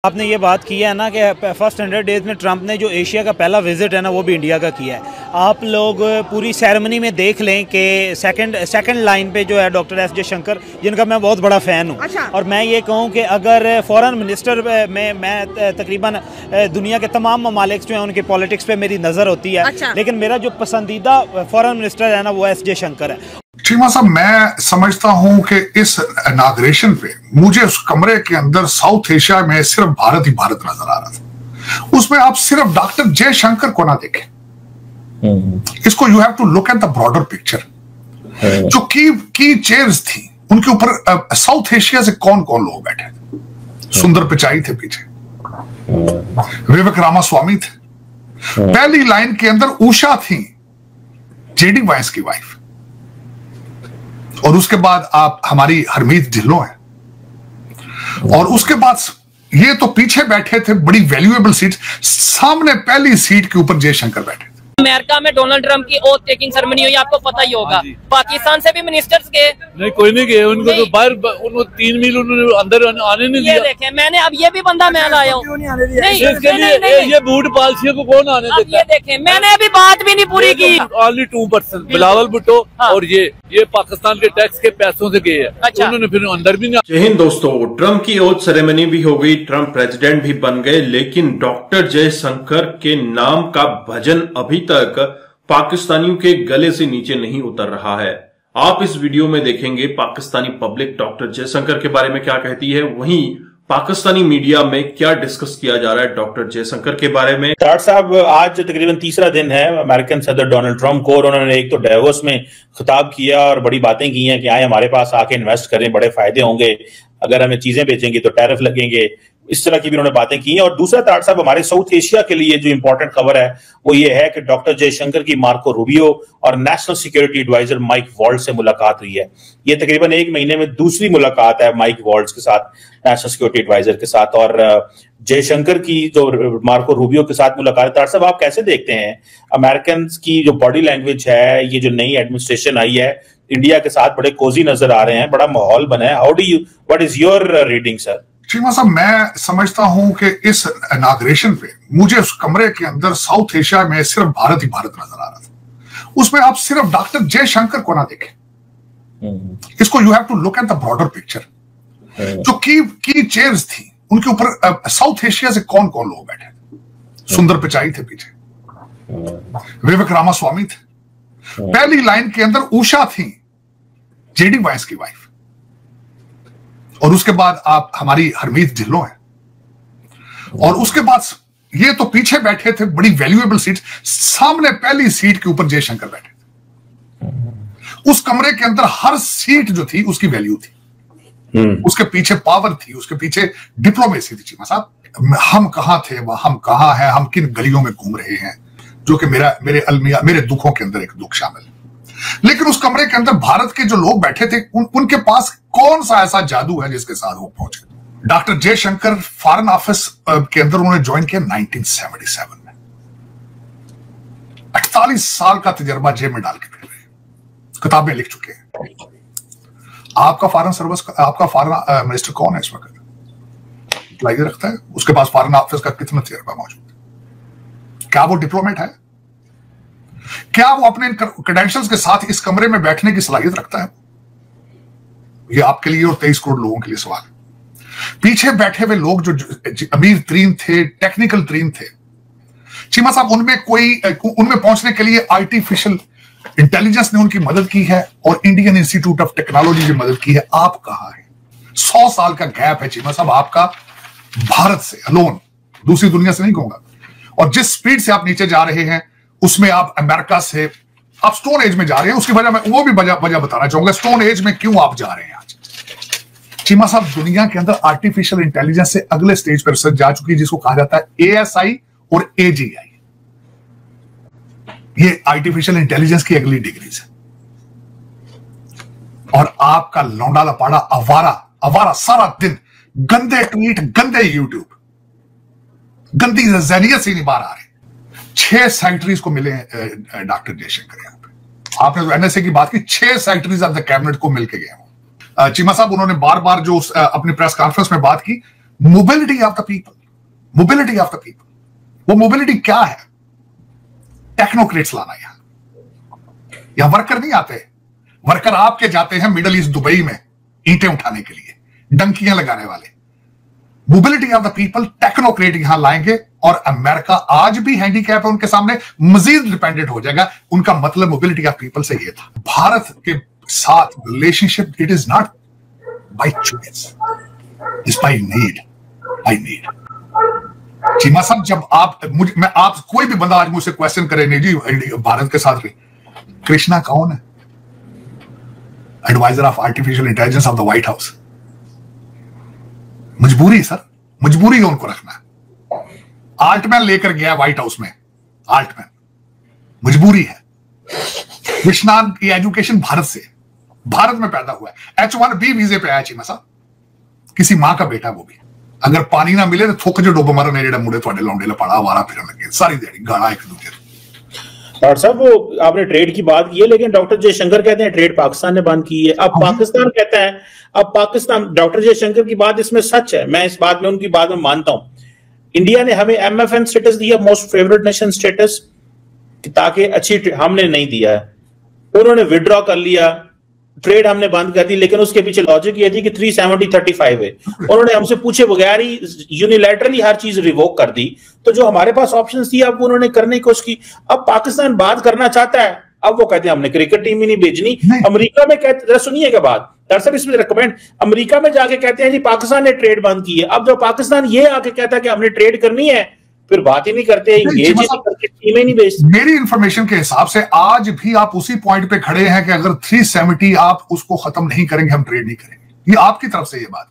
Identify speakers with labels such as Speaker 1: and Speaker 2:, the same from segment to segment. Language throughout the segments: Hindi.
Speaker 1: आपने ये बात की है ना कि फर्स्ट 100 डेज में ट्रंप ने जो एशिया का पहला विजिट है ना वो भी इंडिया का किया है। आप लोग पूरी सेरेमनी में देख लें कि सेकंड लाइन पे जो है डॉक्टर एस जयशंकर, जिनका मैं बहुत बड़ा फ़ैन हूँ। अच्छा। और मैं ये कहूँ कि अगर फॉरेन मिनिस्टर में मैं तकरीबन दुनिया के तमाम ममालिक जो हैं उनकी पॉलिटिक्स पे मेरी नज़र होती है। अच्छा। लेकिन मेरा जो पसंदीदा फॉरेन मिनिस्टर है ना वो एस जयशंकर है।
Speaker 2: चीमा साहब, मैं समझता हूं कि इस इनॉग्रेशन पे मुझे उस कमरे के अंदर साउथ एशिया में सिर्फ भारत ही भारत नजर आ रहा था। उसमें आप सिर्फ डॉक्टर जयशंकर को ना देखें, इसको you have to look at the broader picture. जो की चेयर्स थी उनके ऊपर साउथ एशिया से कौन कौन लोग बैठे थे। सुंदर पिचाई थे पीछे, विवेक रामास्वामी थे, पहली लाइन के अंदर उषा थी, जेडी वाइस की वाइफ, और उसके बाद आप हमारी हरमीत ढिल्लों हैं, और उसके बाद ये तो पीछे बैठे थे बड़ी वैल्यूएबल सीट, सामने पहली सीट के ऊपर जयशंकर बैठे थे।
Speaker 3: अमेरिका में डोनाल्ड ट्रंप की ओथ टेकिंग सेरेमनी हुई, आपको पता ही होगा। पाकिस्तान से भी मिनिस्टर्स गए?
Speaker 4: नहीं, कोई नहीं गए। उनको तो बाहर, उनको 3 मील उन्होंने अंदर आने नहीं दिया।
Speaker 3: ये देखें, मैंने अब ये भी बंदा मैं लाया हूँ,
Speaker 4: इसके लिए ये बूट पॉलिसी को कौन आने देता?
Speaker 3: ये देखें, मैंने अभी बात भी नहीं पूरी की।
Speaker 4: ओनली 2% बिलावल भुट्टो और ये पाकिस्तान के टैक्स के पैसों से गए हैं। अच्छा। उन्होंने फिर अंदर भी नहीं।
Speaker 5: जय हिंद दोस्तों, ट्रंप की ओथ सेरेमनी भी हो गई, ट्रंप प्रेसिडेंट भी बन गए, लेकिन डॉक्टर जयशंकर के नाम का भजन अभी तक पाकिस्तानियों के गले से नीचे नहीं उतर रहा है। आप इस वीडियो में देखेंगे पाकिस्तानी पब्लिक डॉक्टर जयशंकर के बारे में क्या कहती है, वहीं पाकिस्तानी मीडिया में क्या डिस्कस किया जा रहा है डॉक्टर जयशंकर के बारे में।
Speaker 6: डॉक्टर साहब, आज तकरीबन तीसरा दिन है अमेरिकन सदर डोनाल्ड ट्रंप को, और उन्होंने एक तो डेवोस में खिताब किया और बड़ी बातें की हैं कि आए हमारे पास आके इन्वेस्ट करें, बड़े फायदे होंगे, अगर हमें चीजें बेचेंगे तो टैरिफ लगेंगे, इस तरह की भी उन्होंने बातें की हैं। और दूसरा डॉक्टर साहब, हमारे साउथ एशिया के लिए जो इंपॉर्टेंट खबर है वो ये है कि डॉक्टर जयशंकर की मार्को रूबियो और national security adviser Mike Waltz से मुलाकात हुई है। ये तकरीबन 1 महीने में दूसरी मुलाकात है माइक वॉल्ट्ज के साथ, नेशनल सिक्योरिटी एडवाइजर के साथ, और जयशंकर की जो मार्को रूबियो के साथ मुलाकात है। डॉक्टर साहब, आप कैसे देखते हैं अमेरिकन की जो बॉडी लैंग्वेज है, ये जो नई एडमिनिस्ट्रेशन आई है इंडिया के साथ, बड़े कोजी नजर आ रहे हैं, बड़ा माहौल बना है। What is your reading sir?
Speaker 2: Cheema साहब, मैं समझता हूं कि इस इनॉग्रेशन पे मुझे उस कमरे के अंदर साउथ एशिया में सिर्फ भारत ही भारत नजर आ रहा था। उसमें आप सिर्फ डॉक्टर जयशंकर को ना देखें, इसको you have to look at the broader picture. जो की चेयर्स थी उनके ऊपर साउथ एशिया से कौन कौन लोग बैठे थे। सुंदर पिचाई थे पीछे, विवेक रामास्वामी थे, पहली लाइन के अंदर उषा थी, जेडी वाइस की वाइफ, और उसके बाद आप हमारी हरमीत ढिल्लों हैं, और उसके बाद ये तो पीछे बैठे थे बड़ी वैल्यूएबल सीट, सामने पहली सीट के ऊपर जयशंकर बैठे थे। उस कमरे के अंदर हर सीट जो थी उसकी वैल्यू थी, उसके पीछे पावर थी, उसके पीछे डिप्लोमेसी थी। चीमा साहब, हम कहां थे, हम कहां हैं, हम किन गलियों में घूम रहे हैं, जो कि मेरे दुखों के अंदर एक दुख शामिल है। लेकिन उस कमरे के अंदर भारत के जो लोग बैठे थे उनके पास कौन सा ऐसा जादू है जिसके साथ वो पहुंचे। डॉक्टर जयशंकर फॉरेन ऑफिस के अंदर उन्होंने ज्वाइन किया 1977 में। 48 साल का तजर्बा जेब में डाल के बैठ गए, किताबें लिख चुके हैं। आपका फॉरेन सर्विस, आपका फॉरेन मिनिस्टर कौन है इस वक्त, लाइक रखता है, उसके पास फॉरेन ऑफिस का कितना तजर्बा मौजूद है? क्या वो डिप्लोमेट है? क्या वो अपने क्रेडेंशियल्स के साथ इस कमरे में बैठने की सलाहियत रखता है? ये आपके लिए और 23 करोड़ लोगों के लिए सवाल है। पीछे बैठे हुए लोग जो अमीर तरीन थे, टेक्निकल तरीन थे, चीमा साहब, उनमें पहुंचने के लिए आर्टिफिशियल इंटेलिजेंस ने उनकी मदद की है और इंडियन इंस्टीट्यूट ऑफ टेक्नोलॉजी ने मदद की है। आप कहां हैं? 100 साल का गैप है चीमा साहब आपका भारत से, अलोन, दूसरी दुनिया से नहीं कहूंगा। और जिस स्पीड से आप नीचे जा रहे हैं उसमें आप अमेरिका से आप स्टोन एज में जा रहे हैं। उसकी वजह मैं वो भी वजह बताना चाहूंगा, स्टोन एज में क्यों आप जा रहे हैं आज। चीमा साहब, दुनिया के अंदर आर्टिफिशियल इंटेलिजेंस से अगले स्टेज पर रिसर्च जा चुकी है, जिसको कहा जाता है ASI और AGI। ये आर्टिफिशियल इंटेलिजेंस की अगली डिग्रीज है। और आपका लौंडा लपाड़ा आवारा सारा दिन गंदे ट्वीट, गंदे यूट्यूब, गंदी जहनियत से नहीं बाहर आ रहे। 6 सेक्रेटरीज को मिले डॉक्टर जयशंकर। यहां पे आपने जो NSA की बात की, 6 सेक्रेटरीज ऑफ द कैबिनेट को मिलकर गए। चीमा साहब, उन्होंने बार बार जो अपनी प्रेस कॉन्फ्रेंस में बात की, mobility of the people, mobility of the people. वो मोबिलिटी क्या है? टेक्नोक्रेट्स लाना। यहां वर्कर नहीं आते, वर्कर आपके जाते हैं मिडल ईस्ट दुबई में ईंटें उठाने के लिए, डंकियां लगाने वाले। Mobility of the people, technocrat यहां लाएंगे और अमेरिका आज भी हैंडीकैप है उनके सामने, मजीद डिपेंडेंट हो जाएगा। उनका मतलब मोबिलिटी ऑफ पीपल से ये था। भारत के साथ relationship, it is not by choice, it's by need, by need. Cheema sahab, जब आप कोई भी बंदा आज मुझसे क्वेश्चन करे, नहीं जी भारत के साथ कृष्णा कौन है? Adviser of artificial intelligence of the White House. मजबूरी सर, मजबूरी है उनको रखना। आर्टमैन लेकर गया व्हाइट हाउस में, आर्टमैन, मजबूरी है। कृष्णा की एजुकेशन भारत से, भारत में पैदा हुआ है, H1B वीजे पे आया चीमा साहब, किसी मां का बेटा वो भी। अगर पानी ना मिले तो थुक जो डुब मारने जेड़ा मुंडे थोड़े लौंडे लपड़ा वारा फिरन लगे सारी दिहाड़ी गाड़ा एक दूसरे।
Speaker 6: डॉक्टर साहब, वो आपने ट्रेड की बात की है, लेकिन डॉक्टर जयशंकर कहते हैं ट्रेड पाकिस्तान ने बंद की है। अब पाकिस्तान कहता है, अब पाकिस्तान, डॉक्टर जयशंकर की बात इसमें सच है, मैं इस बात में उनकी बात में मानता हूं। इंडिया ने हमें MFN स्टेटस दिया, मोस्ट फेवरेट नेशन स्टेटस, ताकि अच्छी, हमने नहीं दिया है। उन्होंने विड्रॉ कर लिया, ट्रेड हमने बंद कर दी, लेकिन उसके पीछे लॉजिक ये थी कि 370-35 है। उन्होंने हमसे पूछे बगैर ही यूनिलैटरली हर चीज रिवोक कर दी। तो जो हमारे पास ऑप्शंस थी, अब उन्होंने करने की कोशिश की। अब पाकिस्तान बात करना चाहता है, अब वो कहते हैं हमने क्रिकेट टीम ही नहीं भेजनी। अमेरिका में कहते, जरा सुनिएगा बात डॉक्टर साहब, इसमें कमेंट, अमेरिका में जाके कहते हैं जी पाकिस्तान ने ट्रेड बंद की है। अब जब पाकिस्तान ये आके कहता है कि हमने ट्रेड करनी है, फिर बात ही नहीं करते, टीमें नहीं भेजते।
Speaker 2: मेरी इंफॉर्मेशन के हिसाब से आज भी आप उसी पॉइंट पे खड़े हैं कि अगर 370 आप उसको खत्म नहीं करेंगे, हम ट्रेड नहीं करेंगे। ये आपकी तरफ से ये बात,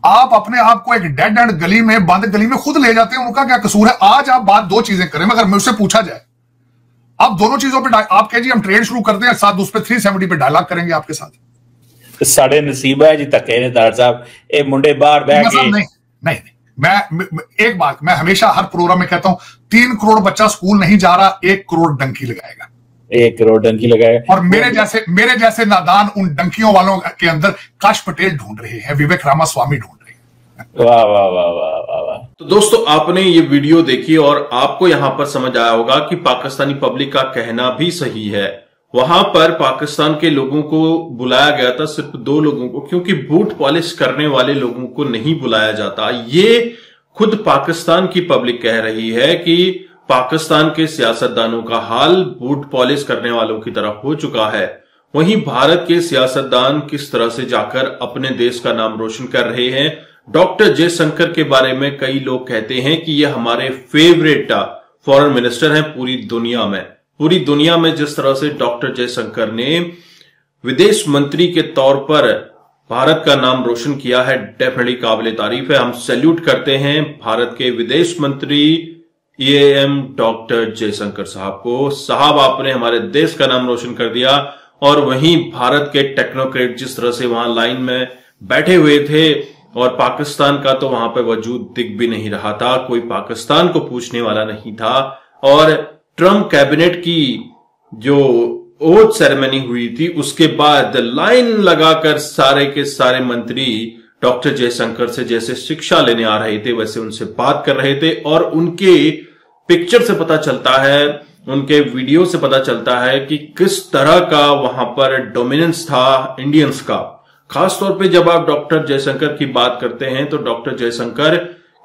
Speaker 2: आप अपने आप को एक डेड एंड गली में, बंद गली में खुद ले जाते हैं। उनका क्या कसूर है? आज आप बात दो चीजें करें, मगर मुझसे पूछा जाए, आप दोनों चीजों पे आप कह जी हम ट्रेड शुरू करते हैं, साथ उस पर 370 पे डायलॉग करेंगे आपके साथ।
Speaker 6: साढ़े नसीब है जी धक्के ने डॉक्टर साहब, ए मुंडे बाहर बैठ के।
Speaker 2: नहीं, मैं एक बात मैं हमेशा हर प्रोग्राम में कहता हूं, 3 करोड़ बच्चा स्कूल नहीं जा रहा, 1 करोड़ डंकी लगाएगा।
Speaker 6: 1 करोड़ डंकी लगाएगा।
Speaker 2: और मेरे जैसे नादान उन डंकियों वालों के अंदर काश पटेल ढूंढ रहे हैं, विवेक रामास्वामी ढूंढ रहे हैं।
Speaker 6: वाह वाह वाह वाह वाह।
Speaker 5: तो दोस्तों, आपने ये वीडियो देखी और आपको यहां पर समझ आया होगा कि पाकिस्तानी पब्लिक का कहना भी सही है। वहां पर पाकिस्तान के लोगों को बुलाया गया था, सिर्फ 2 लोगों को, क्योंकि बूट पॉलिश करने वाले लोगों को नहीं बुलाया जाता। ये खुद पाकिस्तान की पब्लिक कह रही है कि पाकिस्तान के सियासतदानों का हाल बूट पॉलिश करने वालों की तरह हो चुका है। वहीं भारत के सियासतदान किस तरह से जाकर अपने देश का नाम रोशन कर रहे हैं। डॉक्टर जयशंकर के बारे में कई लोग कहते हैं कि ये हमारे फेवरेट फॉरेन मिनिस्टर हैं पूरी दुनिया में। पूरी दुनिया में जिस तरह से डॉक्टर जयशंकर ने विदेश मंत्री के तौर पर भारत का नाम रोशन किया है, डेफिनेटली काबिल तारीफ है। हम सैल्यूट करते हैं भारत के विदेश मंत्री EAM डॉक्टर जयशंकर साहब को। साहब, आपने हमारे देश का नाम रोशन कर दिया। और वहीं भारत के टेक्नोक्रेट जिस तरह से वहां लाइन में बैठे हुए थे और पाकिस्तान का तो वहां पर वजूद दिख भी नहीं रहा था, कोई पाकिस्तान को पूछने वाला नहीं था। और ट्रम्प कैबिनेट की जो ओथ सेरेमनी हुई थी, उसके बाद लाइन लगाकर सारे के सारे मंत्री डॉक्टर जयशंकर से जैसे शिक्षा लेने आ रहे थे, वैसे उनसे बात कर रहे थे। और उनके पिक्चर से पता चलता है, उनके वीडियो से पता चलता है कि किस तरह का वहां पर डोमिनेंस था इंडियंस का। खासतौर पे जब आप डॉक्टर जयशंकर की बात करते हैं तो डॉक्टर जयशंकर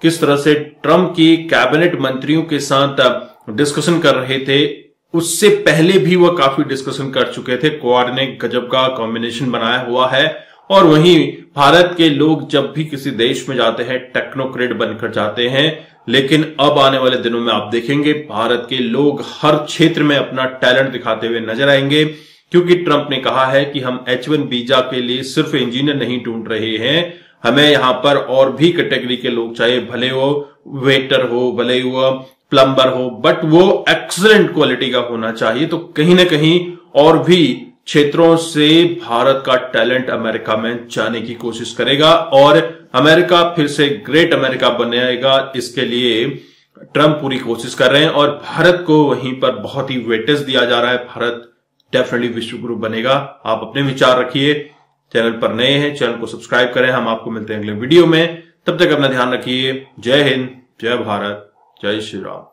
Speaker 5: किस तरह से ट्रम्प की कैबिनेट मंत्रियों के साथ डिस्कशन कर रहे थे, उससे पहले भी वह काफी डिस्कशन कर चुके थे। क्वाड ने गजब का कॉम्बिनेशन बनाया हुआ है। और वहीं भारत के लोग जब भी किसी देश में जाते हैं टेक्नोक्रेट बनकर जाते हैं, लेकिन अब आने वाले दिनों में आप देखेंगे भारत के लोग हर क्षेत्र में अपना टैलेंट दिखाते हुए नजर आएंगे, क्योंकि ट्रंप ने कहा है कि हम H1 वीजा के लिए सिर्फ इंजीनियर नहीं ढूंढ रहे हैं, हमें यहां पर और भी कैटेगरी के लोग चाहिए, भले वो वेटर हो, भले वो प्लम्बर हो, बट वो एक्सीलेंट क्वालिटी का होना चाहिए। तो कहीं ना कहीं और भी क्षेत्रों से भारत का टैलेंट अमेरिका में जाने की कोशिश करेगा और अमेरिका फिर से ग्रेट अमेरिका बनेगा। इसके लिए ट्रंप पूरी कोशिश कर रहे हैं और भारत को वहीं पर बहुत ही वेटेज दिया जा रहा है। भारत डेफिनेटली विश्व गुरु बनेगा। आप अपने विचार रखिए। चैनल पर नए हैं चैनल को सब्सक्राइब करें। हम आपको मिलते हैं अगले वीडियो में, तब तक अपना ध्यान रखिए। जय हिंद, जय भारत, जय श्री राम।